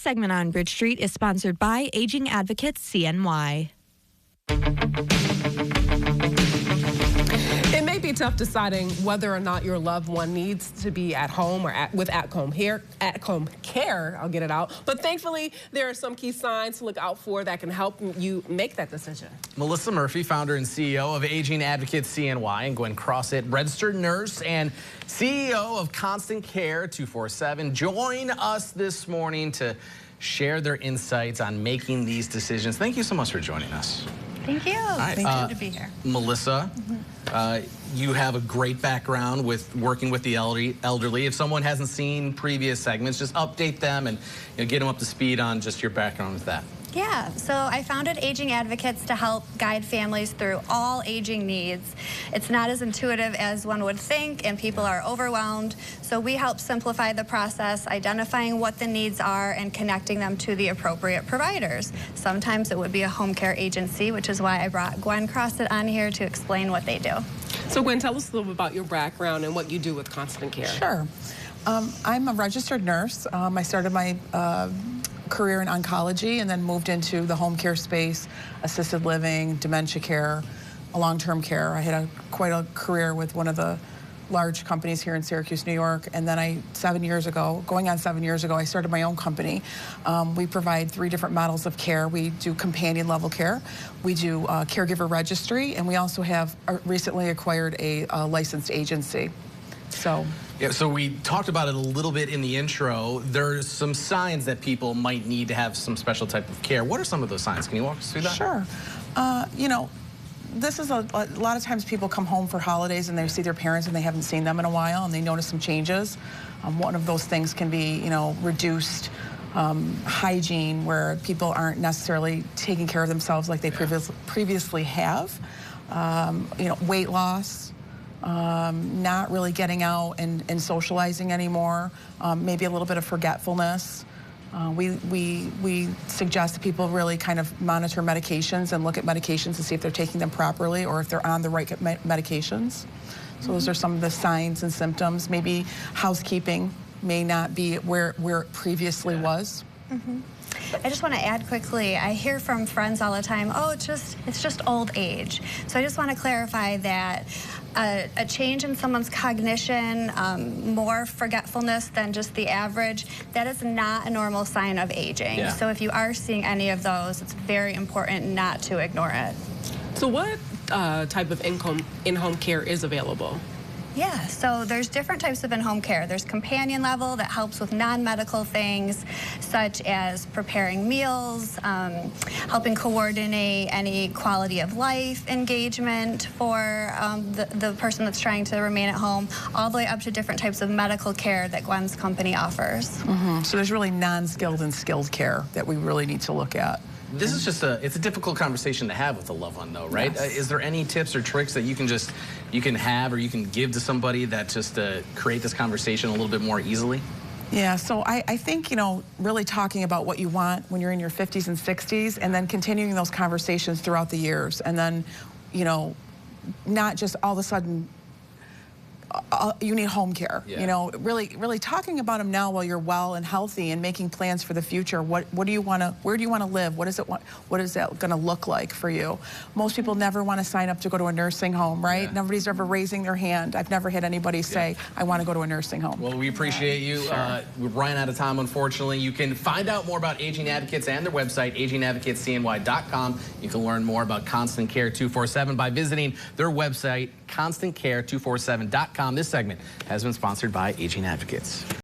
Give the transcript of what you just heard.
segment on Bridge Street is sponsored by Aging Advocates CNY. It may be tough deciding whether or not your loved one needs to be at home or with at-home care, I'll get it out. But thankfully, there are some key signs to look out for that can help you make that decision. Melissa Murphy, founder and CEO of Aging Advocates CNY, and Gwen Crossett, registered nurse and CEO of Constant Care 247, join us this morning to share their insights on making these decisions. Thank you so much for joining us. Thank you. Right. Thank you to be here. Melissa, you have a great background with working with the elderly. If someone hasn't seen previous segments, just update them and get them up to speed on just your background with that. Yeah, so I founded Aging Advocates to help guide families through all aging needs. It's not as intuitive as one would think, and people are overwhelmed. So we help simplify the process, identifying what the needs are and connecting them to the appropriate providers. Sometimes it would be a home care agency, which is why I brought Gwen Crossett on here to explain what they do. So Gwen, tell us a little bit about your background and what you do with Constant Care. Sure. I'm a registered nurse. I started my career in oncology and then moved into the home care space, assisted living, dementia care, long-term care. I had quite a career with one of the large companies here in Syracuse, New York, and then going on 7 years ago, I started my own company. We provide 3 different models of care. We do companion level care, we do caregiver registry, and we also have recently acquired a licensed agency. Yeah, so we talked about it a little bit in the intro. There's some signs that people might need to have some special type of care. What are some of those signs? Can you walk us through that? Sure. This is a lot of times people come home for holidays and they see their parents and they haven't seen them in a while and they notice some changes. One of those things can be, reduced hygiene, where people aren't necessarily taking care of themselves like they previously have. Weight loss. Not really getting out and socializing anymore, maybe a little bit of forgetfulness. We suggest that people really kind of monitor medications and look at medications to see if they're taking them properly or if they're on the right medications. So those are some of the signs and symptoms. Maybe housekeeping may not be where it previously was. I just want to add quickly, I hear from friends all the time, oh, it's just old age. So I just want to clarify that a change in someone's cognition, more forgetfulness than just the average, that is not a normal sign of aging. Yeah. So if you are seeing any of those, it's very important not to ignore it. So what type of in-home care is available? Yeah, so there's different types of in-home care. There's companion level that helps with non-medical things, such as preparing meals, helping coordinate any quality of life engagement for the person that's trying to remain at home, all the way up to different types of medical care that Gwen's company offers. So there's really non-skilled and skilled care that we really need to look at. This is just it's a difficult conversation to have with a loved one, though, right? Yes. Is there any tips or tricks that you can have or you can give to somebody that just create this conversation a little bit more easily? Yeah, so I think, really talking about what you want when you're in your 50s and 60s and then continuing those conversations throughout the years, and then, not just all of a sudden you need home care. Yeah. Really talking about them now while you're well and healthy and making plans for the future. Where do you want to live? What is that going to look like for you? Most people never want to sign up to go to a nursing home, right? Yeah. Nobody's ever raising their hand. I've never had anybody say, I want to go to a nursing home. Well, we appreciate you. Sure. We're running out of time, unfortunately. You can find out more about Aging Advocates and their website, agingadvocatescny.com. You can learn more about Constant Care 247 by visiting their website, constantcare247.com. This segment has been sponsored by Aging Advocates.